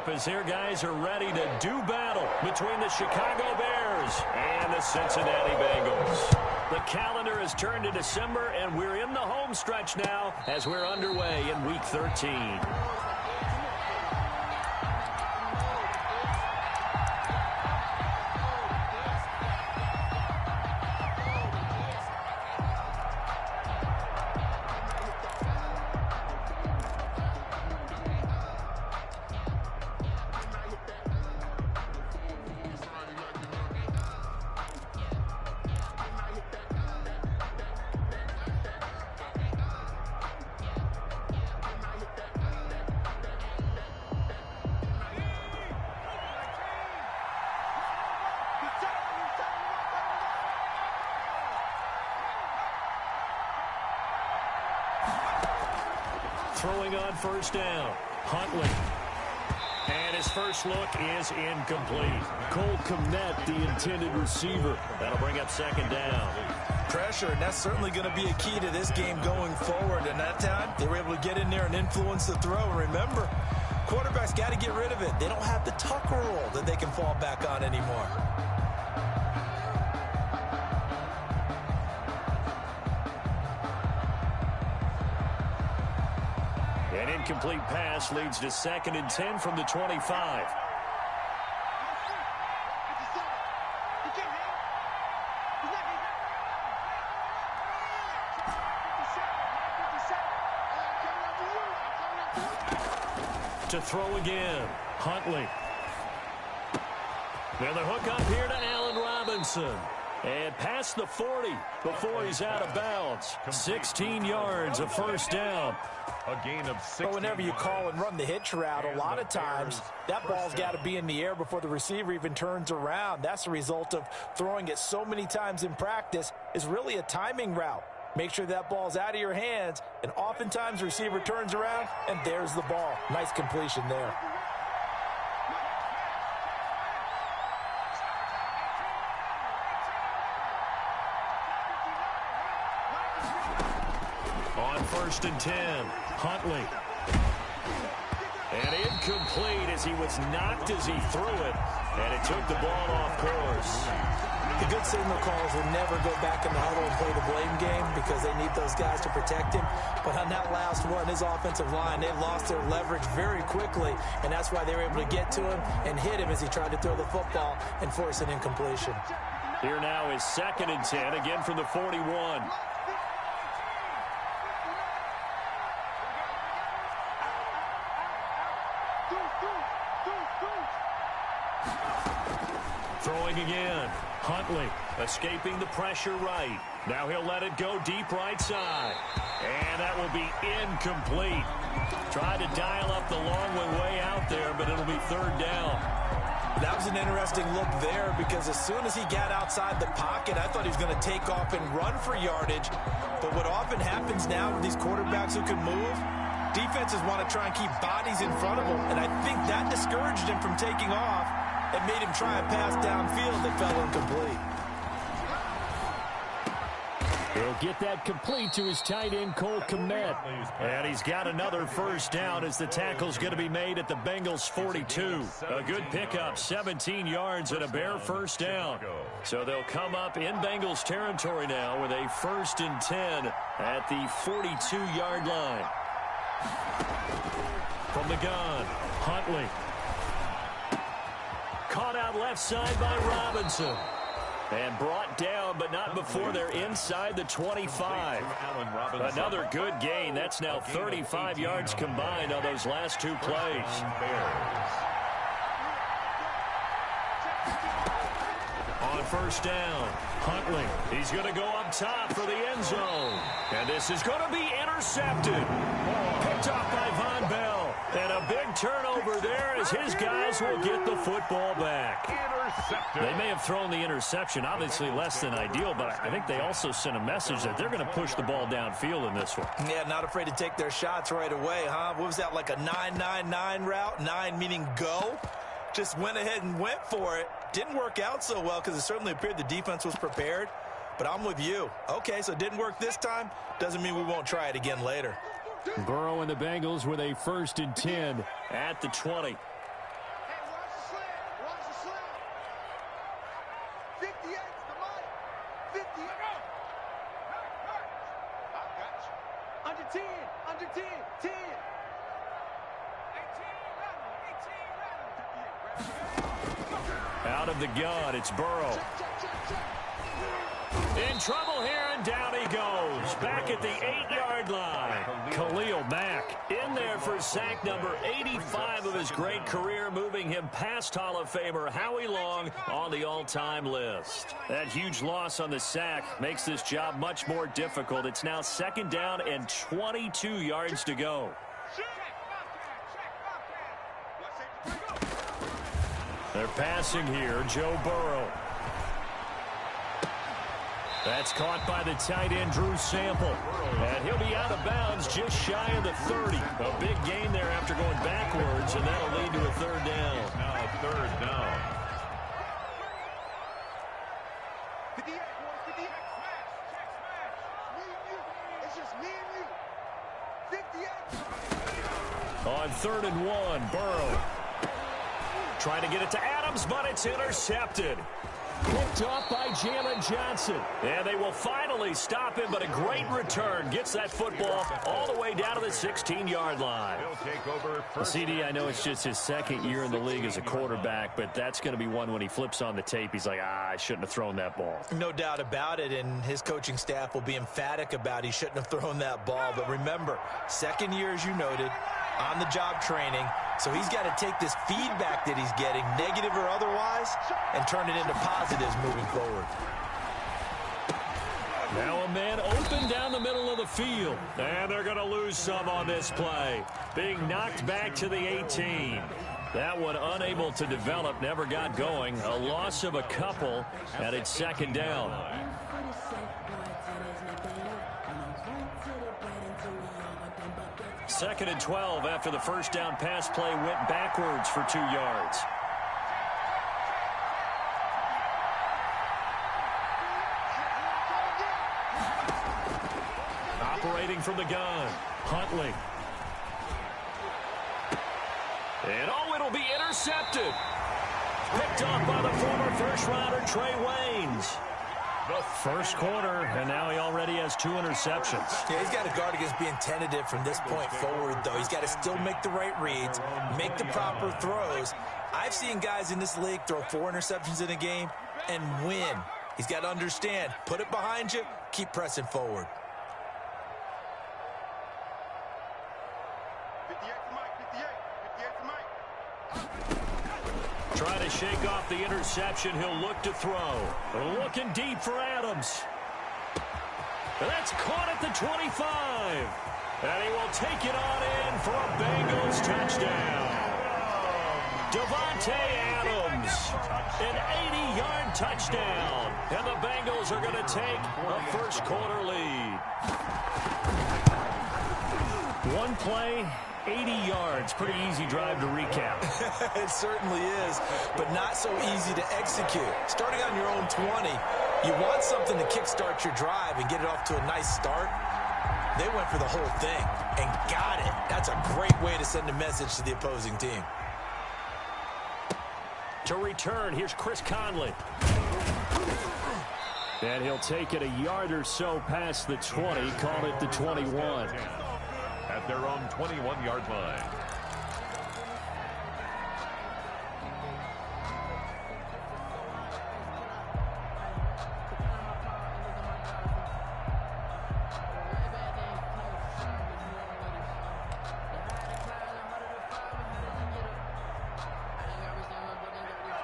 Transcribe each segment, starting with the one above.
up as their guys are ready to do battle between the Chicago Bears and the Cincinnati Bengals. The calendar has turned to December, and we're in the home stretch now as we're underway in Week 13. Throwing on first down, Huntley. And his first look is incomplete. Cole Kmet, the intended receiver. That'll bring up second down. Pressure, and that's certainly going to be a key to this game going forward. And that time, they were able to get in there and influence the throw. And remember, quarterbacks got to get rid of it. They don't have the Tucker rule that they can fall back on anymore. An incomplete pass leads to 2nd and 10 from the 25. To throw again, Huntley. Now the hook up here to Allen Robinson. And past the 40 before he's out of bounds. 16 yards, a first down. A gain of 6. But whenever you call and run the hitch route, a lot of times that ball's got to be in the air before the receiver even turns around. That's the result of throwing it so many times in practice. Is really a timing route. Make sure that ball's out of your hands, and oftentimes the receiver turns around, and there's the ball. Nice completion there. On 1st and 10, Huntley. And incomplete as he was knocked as he threw it, and it took the ball off course. The good signal calls will never go back in the huddle and play the blame game because they need those guys to protect him. But on that last one, his offensive line, they lost their leverage very quickly, and that's why they were able to get to him and hit him as he tried to throw the football and force an incompletion. Here now is 2nd and 10, again from the 41. Throwing again. Huntley escaping the pressure right. Now he'll let it go deep right side. And that will be incomplete. Tried to dial up the long way out there, but it'll be 3rd down. That was an interesting look there because as soon as he got outside the pocket, I thought he was going to take off and run for yardage. But what often happens now with these quarterbacks who can move, defenses want to try and keep bodies in front of them. And I think that discouraged him from taking off. It made him try a pass downfield that fell incomplete. He'll get that complete to his tight end, Cole Kmet. And he's got another first down as the tackle's going to be made at the Bengals' 42. A good pickup, 17 yards and a bare first down. So they'll come up in Bengals territory now with a 1st and 10 at the 42-yard line. From the gun, Huntley. Caught out left side by Robinson. And brought down, but not before they're inside the 25. Another good gain. That's now 35 yards combined on those last 2 plays. On first down, Huntley. He's going to go up top for the end zone. And this is going to be intercepted. Picked off by Von Bell. And a big turnover there as his guys will get the football back. They may have thrown the interception, obviously less than ideal, but I think they also sent a message that they're going to push the ball downfield in this one. Yeah, not afraid to take their shots right away, huh? What was that, like a 9-9-9 route? 9 meaning go? Just went ahead and went for it. Didn't work out so well because it certainly appeared the defense was prepared. But I'm with you. Okay, so it didn't work this time. Doesn't mean we won't try it again later. Burrow and the Bengals with a 1st and 10 at the 20. 58 to Mike. 50. Under 10, under 10, 10. 18, Out of the gun, it's Burrow. In trouble here, and down he goes. Back at the 8-yard line. Khalil Mack in there for sack number 85 of his great career, moving him past Hall of Famer Howie Long on the all-time list. That huge loss on the sack makes this job much more difficult. It's now 2nd down and 22 yards to go. They're passing here, Joe Burrow. That's caught by the tight end, Drew Sample. And he'll be out of bounds just shy of the 30. A big gain there after going backwards, and that'll lead to a 3rd down. Now 3rd down. 58, boys, 58. Me and you. It's just me and you. 58. On 3rd and 1, Burrow. Trying to get it to Adams, but it's intercepted. Picked off by Jalen Johnson. And they will finally stop him, but a great return. Gets that football all the way down to the 16-yard line. He'll take over first. CD, I know it's just his 2nd year in the league as a quarterback, but that's going to be one when he flips on the tape. He's like, I shouldn't have thrown that ball. No doubt about it, and his coaching staff will be emphatic about he shouldn't have thrown that ball. But remember, 2nd year, as you noted, on-the-job training. So he's got to take this feedback that he's getting, negative or otherwise, and turn it into positives moving forward. Now a man open down the middle of the field. And they're going to lose some on this play. Being knocked back to the 18. That one unable to develop, never got going. A loss of a couple, and it's 2nd down. 2nd and 12 after the first down pass play went backwards for 2 yards. Operating from the gun, Huntley. And it'll be intercepted. Picked off by the former first-rounder Trey Waynes. The first quarter, and now he already has 2 interceptions. Yeah, he's got to guard against being tentative from this point forward, though. He's got to still make the right reads, make the proper throws. I've seen guys in this league throw 4 interceptions in a game and win. He's got to understand, put it behind you, keep pressing forward. 58 to Mike, 58. 58 to Mike. Trying to shake off the interception. He'll look to throw. Looking deep for Adams. That's caught at the 25. And he will take it on in for a Bengals touchdown. Davante Adams, an 80-yard touchdown. And the Bengals are going to take a first quarter lead. One play, 80 yards. Pretty easy drive to recap. It certainly is, but not so easy to execute. Starting on your own 20, you want something to kickstart your drive and get it off to a nice start. They went for the whole thing and got it. That's a great way to send a message to the opposing team. To return, here's Chris Conley. And he'll take it a yard or so past the 20, call it the 21. At their own 21-yard line.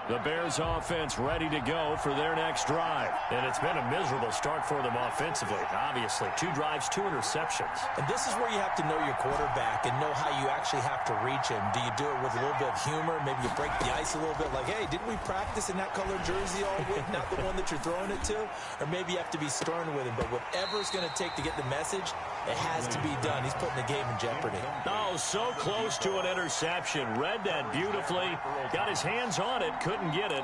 The Bears offense ready to go for their next drive. And it's been a miserable start for them offensively, obviously. 2 drives, 2 interceptions. And this is where you have to know your quarterback and know how you actually have to reach him. Do you do it with a little bit of humor? Maybe you break the ice a little bit like, hey, didn't we practice in that colored jersey all week? Not the one that you're throwing it to? Or maybe you have to be stern with him. But whatever it's going to take to get the message, it has to be done. He's putting the game in jeopardy. Oh, so close to an interception. Read that beautifully. Got his hands on it. Couldn't get it.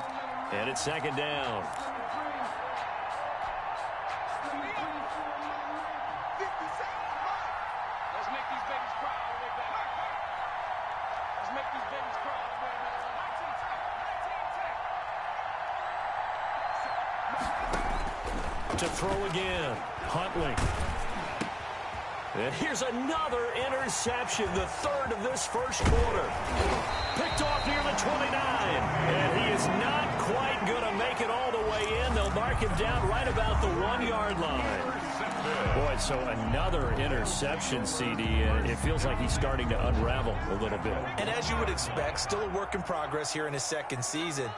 And it's 2nd down. Let's make these babies cry all the way back. Let's make these babies cry all the way back. 19-10. To throw again. Huntley. And here's another interception, the third of this first quarter. Picked off near the 29. And he is not quite going to make it all the way in. They'll mark him down right about the 1-yard line. Boy, so another interception, CD. And it feels like he's starting to unravel a little bit. And as you would expect, still a work in progress here in his second season.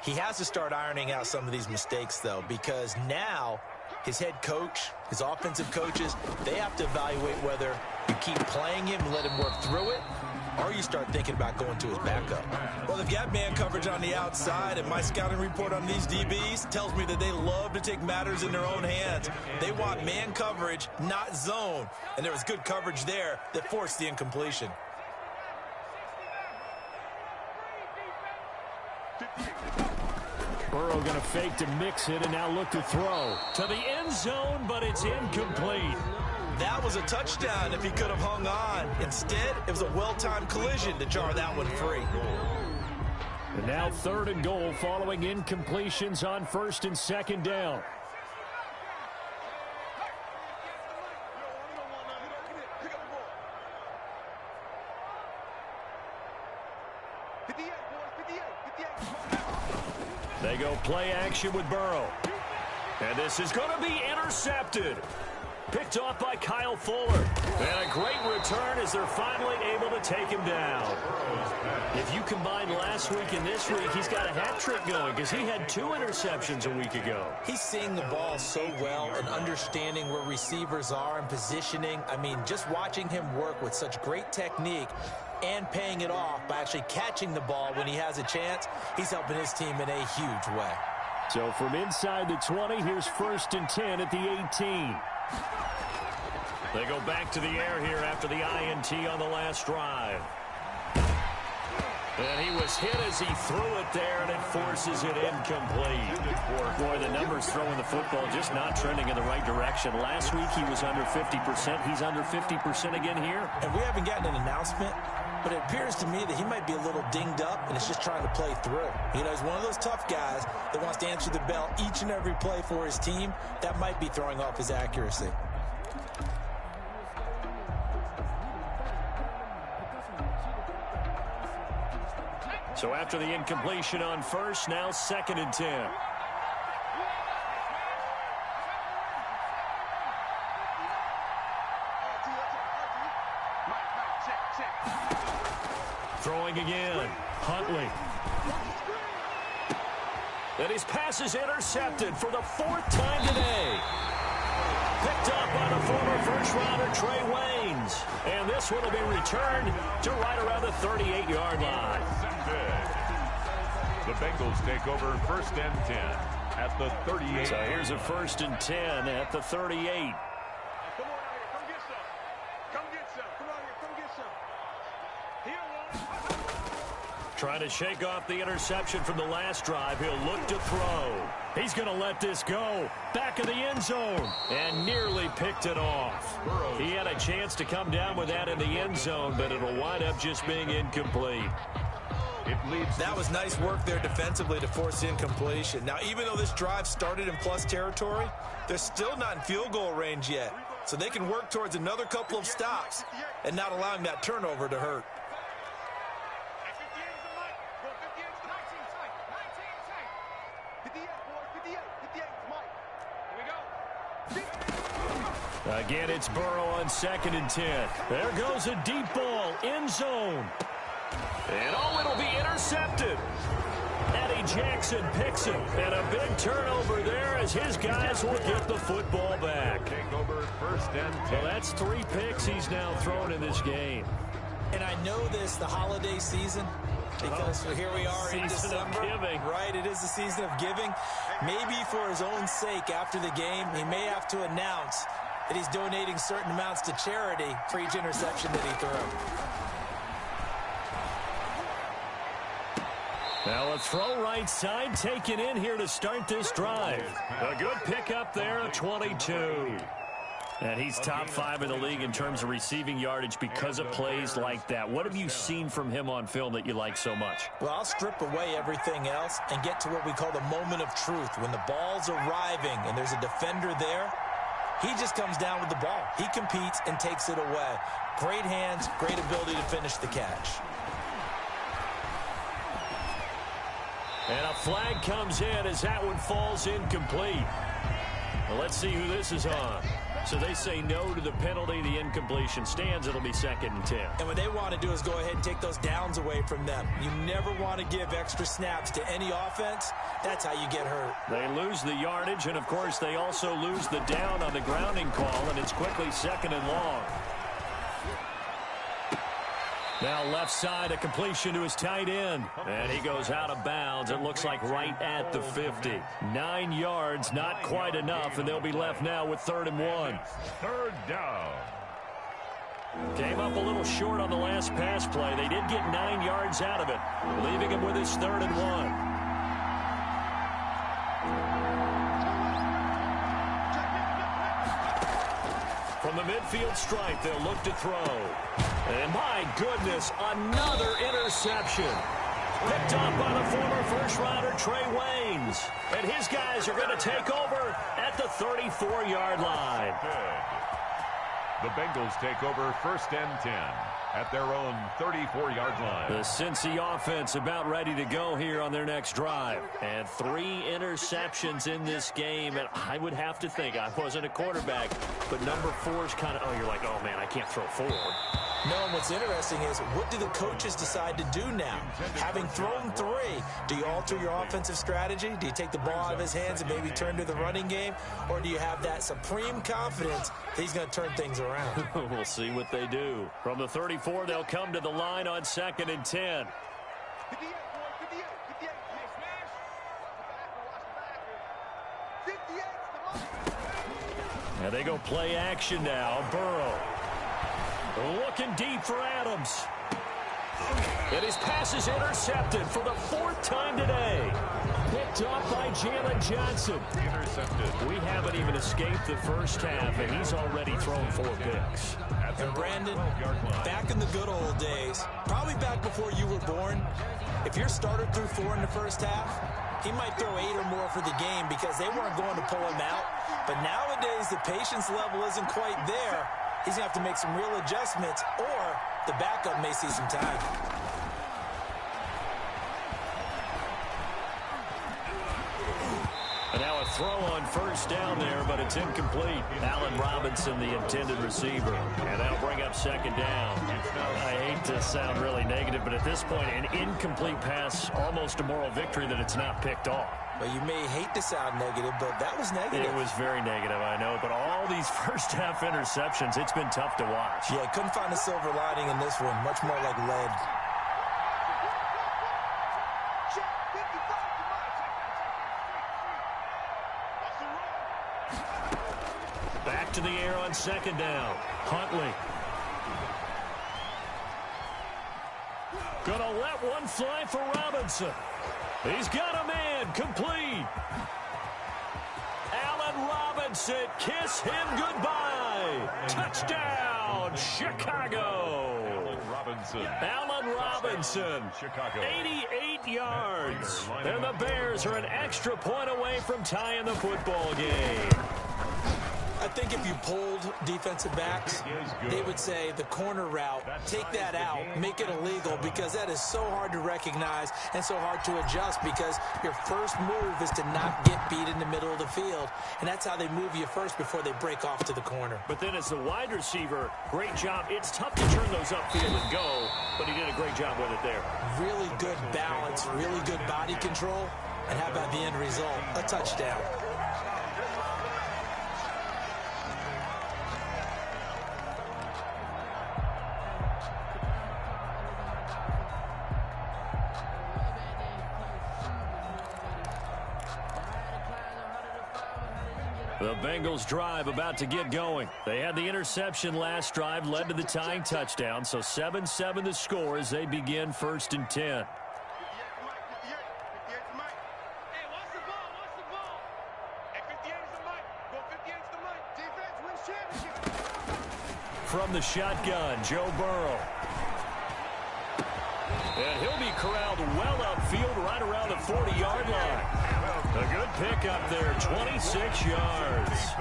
He has to start ironing out some of these mistakes, though, because now his head coach, his offensive coaches, they have to evaluate whether you keep playing him and let him work through it, or you start thinking about going to his backup. Well, they've got man coverage on the outside, and my scouting report on these DBs tells me that they love to take matters in their own hands. They want man coverage, not zone, and there was good coverage there that forced the incompletion. Burrow going to fake to mix it and now look to throw. To the end zone, but it's incomplete. That was a touchdown if he could have hung on. Instead, it was a well-timed collision to jar that one free. And now 3rd and goal following incompletions on 1st and 2nd down. They go play action with Burrow. And this is going to be intercepted. Picked off by Kyle Fuller. And a great return as they're finally able to take him down. If you combine last week and this week, he's got a hat trick going because he had 2 interceptions a week ago. He's seeing the ball so well and understanding where receivers are and positioning. I mean, just watching him work with such great technique and paying it off by actually catching the ball when he has a chance, he's helping his team in a huge way. So from inside the 20, here's 1st and 10 at the 18. They go back to the air here after the INT on the last drive. And he was hit as he threw it there, and it forces it incomplete. Boy, the numbers throwing the football just not trending in the right direction. Last week he was under 50%. He's under 50% again here. And we haven't gotten an announcement, but it appears to me that he might be a little dinged up and is just trying to play through. You know, he's one of those tough guys that wants to answer the bell each and every play for his team. That might be throwing off his accuracy. So after the incompletion on 1st, now 2nd and 10. Throwing again. Huntley. And his pass is intercepted for the 4th time today. Picked up by the former first-rounder Trey Waynes. And this one will be returned to right around the 38-yard line. The Bengals take over 1st and 10 at the 38. So here's a 1st and 10 at the 38. Come on out here. Come get some. Come get some. Come out here. Come get some. Trying to shake off the interception from the last drive. He'll look to throw. He's going to let this go. Back of the end zone. And nearly picked it off. He had a chance to come down with that in the end zone, but it'll wind up just being incomplete. That was nice work there defensively to force incompletion. Now, even though this drive started in plus territory, they're still not in field goal range yet. So they can work towards another couple of stops and not allowing that turnover to hurt. Again, it's Burrow on 2nd and 10. There goes a deep ball, end zone. And oh, it'll be intercepted. Eddie Jackson picks it. And a big turnover there as his guys will get the football back. Take over 1st and 10. Well, that's 3 picks he's now thrown in this game. And I know this, the holiday season, because here we are in December. Giving. Right, it is the season of giving. Maybe for his own sake after the game, he may have to announce that he's donating certain amounts to charity for each interception that he threw. Now a throw right side taken in here to start this drive. A good pickup there, 22. And he's top 5 in the league in terms of receiving yardage because of plays like that. What have you seen from him on film that you like so much? Well, I'll strip away everything else and get to what we call the moment of truth. When the ball's arriving and there's a defender there, he just comes down with the ball. He competes and takes it away. Great hands, great ability to finish the catch. And a flag comes in as that one falls incomplete. Well, let's see who this is on. So they say no to the penalty. The incompletion stands. It'll be 2nd and 10. And what they want to do is go ahead and take those downs away from them. You never want to give extra snaps to any offense. That's how you get hurt. They lose the yardage, and, of course, they also lose the down on the grounding call, and it's quickly 2nd and long. Now left side, a completion to his tight end. And he goes out of bounds. It looks like right at the 50. 9 yards, not quite enough, and they'll be left now with 3rd and 1. 3rd down. Came up a little short on the last pass play. They did get 9 yards out of it, leaving him with his 3rd and 1. From the midfield stripe, they'll look to throw. And my goodness, another interception. Picked up by the former first-rounder Trey Waynes. And his guys are going to take over at the 34-yard line. The Bengals take over 1st and 10 at their own 34-yard line. The Cincy offense about ready to go here on their next drive. And 3 interceptions in this game. And I would have to think, I wasn't a quarterback, but number 4 is kind of, oh, you're like, oh, man, I can't throw 4. No, and what's interesting is, what do the coaches decide to do now? Having thrown 3, do you alter your offensive strategy? Do you take the ball out of his hands and maybe turn to the running game? Or do you have that supreme confidence that he's going to turn things around? We'll see what they do. From the 34, they'll come to the line on 2nd and 10. 58, 58, 58. Smash. 58. And they go play action now. Burrow. Looking deep for Adams. And his pass is intercepted for the 4th time today. Picked off by Jalen Johnson. Intercepted. We haven't even escaped the first half, and he's already thrown 4 picks. And Brandon, back in the good old days, probably back before you were born, if your starter threw 4 in the first half, he might throw 8 or more for the game because they weren't going to pull him out. But nowadays, the patience level isn't quite there. He's going to have to make some real adjustments, or the backup may see some time. And now a throw on 1st down there, but it's incomplete. Allen Robinson, the intended receiver. And that'll bring up 2nd down. I hate to sound really negative, but at this point, an incomplete pass, almost a moral victory that it's not picked off. Well, you may hate to sound negative, but that was negative. It was very negative, I know. But all these first-half interceptions, it's been tough to watch. Yeah, couldn't find a silver lining in this one. Much more like lead. Back to the air on 2nd down. Huntley. Gonna let one fly for Robinson. He's got a man. Complete. Allen Robinson. Kiss him goodbye. Touchdown, Chicago. Allen Robinson. Chicago. 88 yards. And the Bears are an extra point away from tying the football game. I think if you polled defensive backs, they would say the corner route, take that out, make it illegal, because that is so hard to recognize and so hard to adjust, because your first move is to not get beat in the middle of the field. And that's how they move you first before they break off to the corner. But then as the wide receiver, great job. It's tough to turn those upfield and go, but he did a great job with it there. Really good balance, really good body control. And how about the end result? A touchdown. The Bengals drive about to get going. They had the interception last drive, led to the tying touchdown. So 7-7 the score as they begin 1st and 10. Hey, watch the ball. Hey, 58 is the mic. Go 58 is the mic. Defense wins championship. from the shotgun, Joe Burrow. And he'll be corralled well upfield right around the 40-yard line. A good pickup there, 26 yards.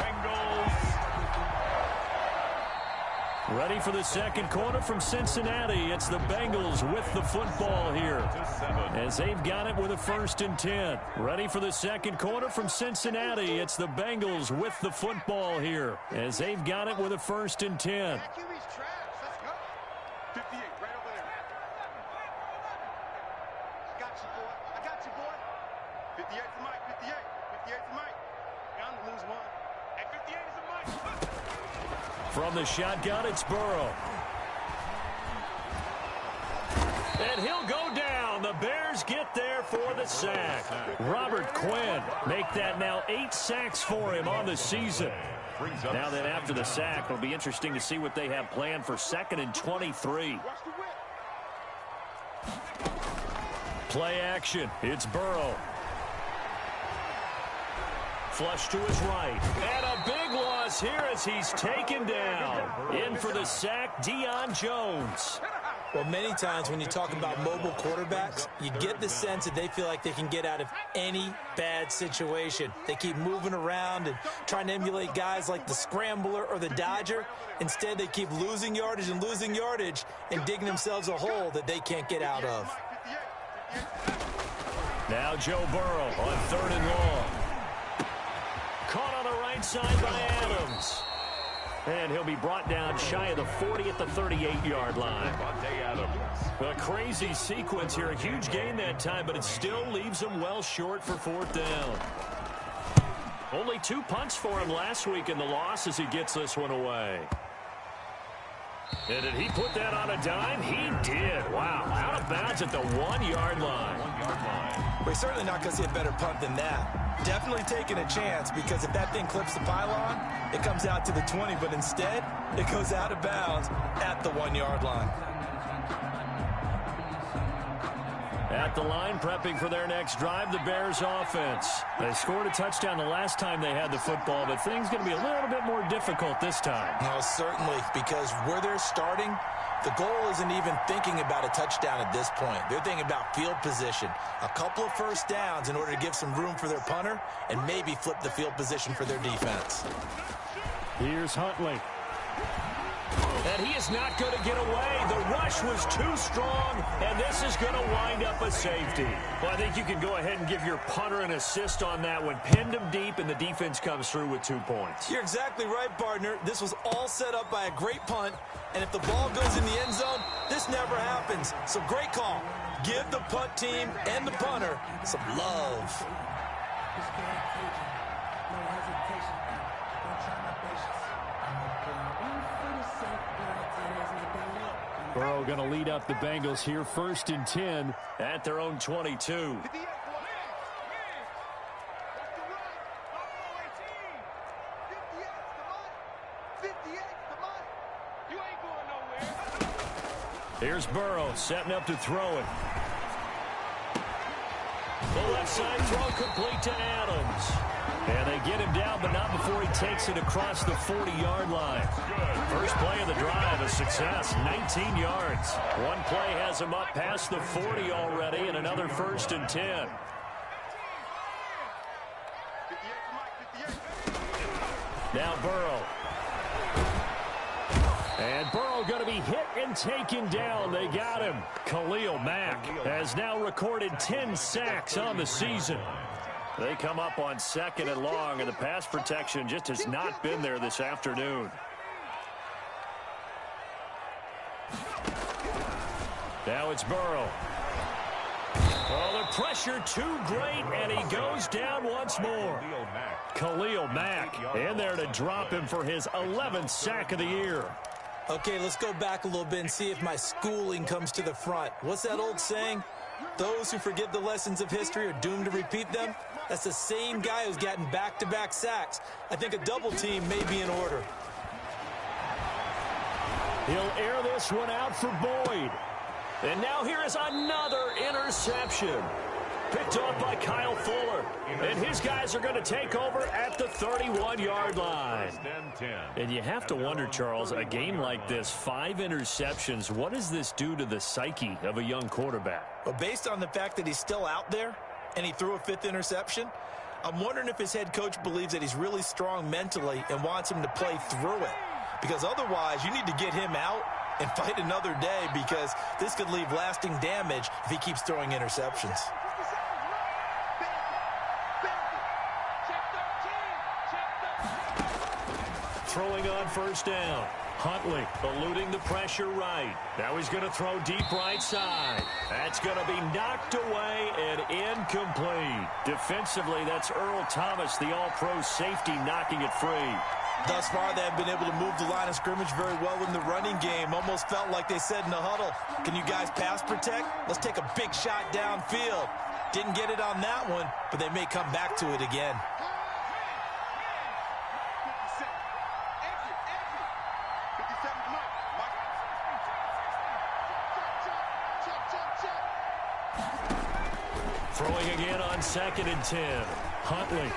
Ready for the second quarter from Cincinnati. It's the Bengals with the football here as they've got it with a 1st and 10. Ready for the second quarter from Cincinnati. It's the Bengals with the football here as they've got it with a 1st and 10. 58, right over there. I got you, boy. I got you, boy. 58 to Mike. 58. 58 to Mike. Bound to lose one. At 58 is a Mike. From the shotgun, it's Burrow. And he'll go down. The Bears get there for the sack. Robert Quinn make that now 8 sacks for him on the season. Now then, after the sack, it'll be interesting to see what they have planned for 2nd and 23. Play action. It's Burrow. Flush to his right. And a big loss here as he's taken down. In for the sack, Deion Jones. Well, many times when you talk about mobile quarterbacks, you get the sense that they feel like they can get out of any bad situation. They keep moving around and trying to emulate guys like the Scrambler or the Dodger. Instead, they keep losing yardage and digging themselves a hole that they can't get out of. Now Joe Burrow on 3rd and long. Caught on the right side by Adams. And he'll be brought down shy of the 40 at the 38-yard line. A crazy sequence here. A huge gain that time, but it still leaves him well short for 4th down. Only 2 punts for him last week in the loss as he gets this one away. And did he put that on a dime? He did. Wow. Out of bounds at the 1-yard line. We're certainly not going to see a better punt than that. Definitely taking a chance, because if that thing clips the pylon, it comes out to the 20, but instead, it goes out of bounds at the 1-yard line. At the line, prepping for their next drive, the Bears offense. They scored a touchdown the last time they had the football, but things going to be a little bit more difficult this time. No, certainly, because where they're starting, the goal isn't even thinking about a touchdown at this point. They're thinking about field position, a couple of 1st downs in order to give some room for their punter and maybe flip the field position for their defense. Here's Huntley. And he is not going to get away. The rush was too strong, and this is going to wind up a safety. Well, I think you can go ahead and give your punter an assist on that one. Pinned him deep, and the defense comes through with 2 points. You're exactly right, partner. This was all set up by a great punt, and if the ball goes in the end zone, this never happens. So great call. Give the punt team and the punter some love. Burrow going to lead up the Bengals here, 1st and 10 at their own 22. Here's Burrow setting up to throw it. The left side throw complete to Adams. And they get him down, but not before he takes it across the 40-yard line. First play of the drive, a success, 19 yards. One play has him up past the 40 already, and another 1st and 10. Now Burrow. And Burrow going to be hit and taken down. They got him. Khalil Mack has now recorded 10 sacks on the season. They come up on 2nd and long, and the pass protection just has not been there this afternoon. Now it's Burrow. Oh, the pressure too great, and he goes down once more. Khalil Mack in there to drop him for his 11th sack of the year. Okay, let's go back a little bit and see if my schooling comes to the front. What's that old saying? Those who forget the lessons of history are doomed to repeat them. That's the same guy who's gotten back-to-back sacks. I think a double team may be in order. He'll air this one out for Boyd. And now here is another interception. Picked off by Kyle Fuller. And his guys are going to take over at the 31-yard line. And you have to wonder, Charles, a game like this, 5 interceptions, what does this do to the psyche of a young quarterback? Well, based on the fact that he's still out there and he threw a 5th interception, I'm wondering if his head coach believes that he's really strong mentally and wants him to play through it. Because otherwise, you need to get him out and fight another day, because this could leave lasting damage if he keeps throwing interceptions. Throwing on first down. Huntley eluding the pressure right. Now he's going to throw deep right side. That's going to be knocked away and incomplete. Defensively, that's Earl Thomas, the all-pro safety, knocking it free. Thus far, they have been able to move the line of scrimmage very well in the running game. Almost felt like they said in the huddle, can you guys pass protect? Let's take a big shot downfield. Didn't get it on that one, but they may come back to it again. Throwing again on 2nd and 10. Huntley.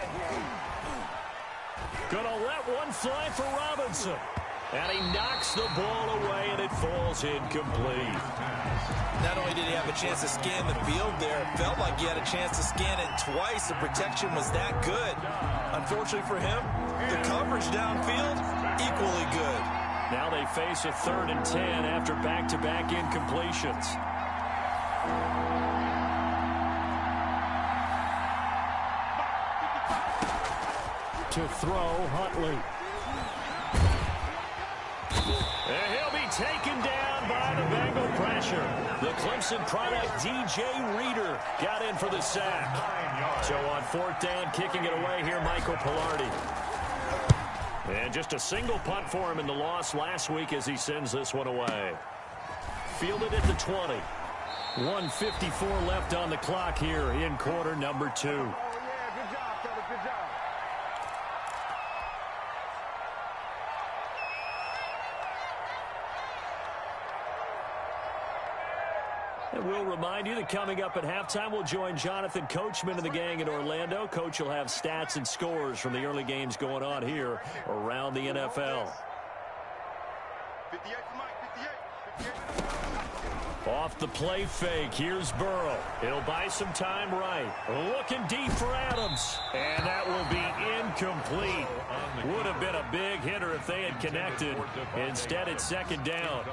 Gonna let one fly for Robinson. And he knocks the ball away, and it falls incomplete. Not only did he have a chance to scan the field there, it felt like he had a chance to scan it twice. The protection was that good. Unfortunately for him, the coverage downfield, equally good. Now they face a 3rd and 10 after back-to-back incompletions. To throw, Huntley. And he'll be taken down by the Bengal pressure. The Clemson product, DJ Reader, got in for the sack. So on 4th down, kicking it away here, Michael Pilardi. And just a single punt for him in the loss last week as he sends this one away. Fielded at the 20. 1:54 left on the clock here in quarter number 2. And we'll remind you that coming up at halftime, we'll join Jonathan Coachman and the gang in Orlando. Coach will have stats and scores from the early games going on here around the NFL. 58 to Mike, 58. Off the play fake, here's Burrow. He'll buy some time right. Looking deep for Adams. And that will be incomplete. Would have been a big hitter if they had connected. Instead, it's 2nd down.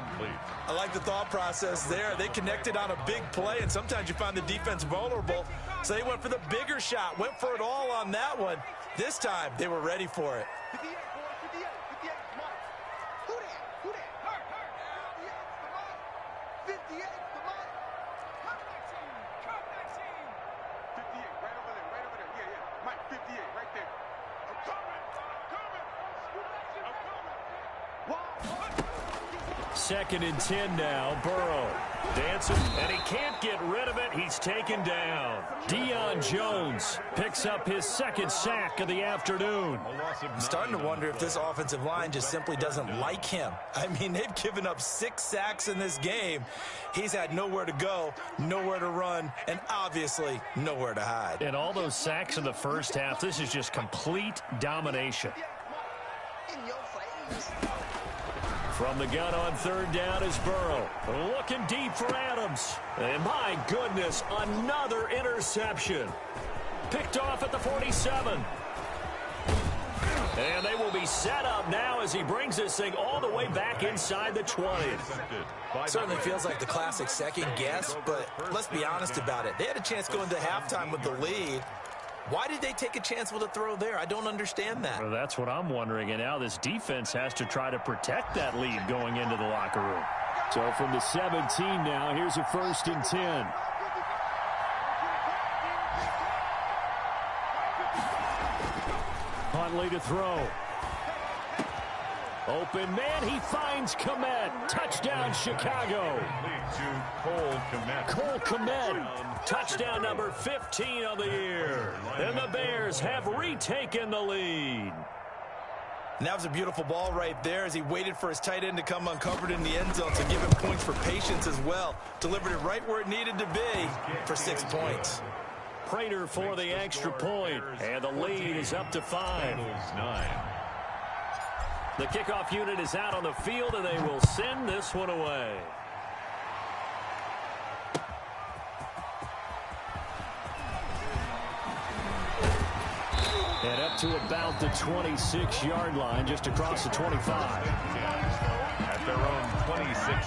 I like the thought process there. They connected on a big play, and sometimes you find the defense vulnerable. So they went for the bigger shot, went for it all on that one. This time, they were ready for it. 58, boys, 58, Mike. Who that? Who that? Hurt. 58 to Mike. Come that team. 58, right over there. Yeah. Mike, 58, right there. I'm coming. 2nd and 10 now. Burrow dancing, and he can't get rid of it. He's taken down. Deion Jones picks up his 2nd sack of the afternoon. I'm starting to wonder if this offensive line just simply doesn't like him. I mean, they've given up 6 sacks in this game. He's had nowhere to go, nowhere to run, and obviously nowhere to hide. And all those sacks in the first half, this is just complete domination. In your face. From the gun on 3rd down is Burrow. Looking deep for Adams. And my goodness, another interception. Picked off at the 47. And they will be set up now as he brings this thing all the way back inside the 20. Certainly feels like the classic second guess, but let's be honest about it. They had a chance going into halftime with the lead. Why did they take a chance with a throw there? I don't understand that. Well, that's what I'm wondering. And now this defense has to try to protect that lead going into the locker room. So from the 17 now, here's a 1st and 10. Huntley to throw. Open man, he finds Kmet. Touchdown, Chicago. Cole Kmet, touchdown number 15 of the year. And the Bears have retaken the lead. And that was a beautiful ball right there as he waited for his tight end to come uncovered in the end zone to give him points for patience as well. Delivered it right where it needed to be for 6 points. Prater for the extra point, and the lead is up to 5. 9. The kickoff unit is out on the field, and they will send this one away. And up to about the 26-yard line, just across the 25. At their own 26-yard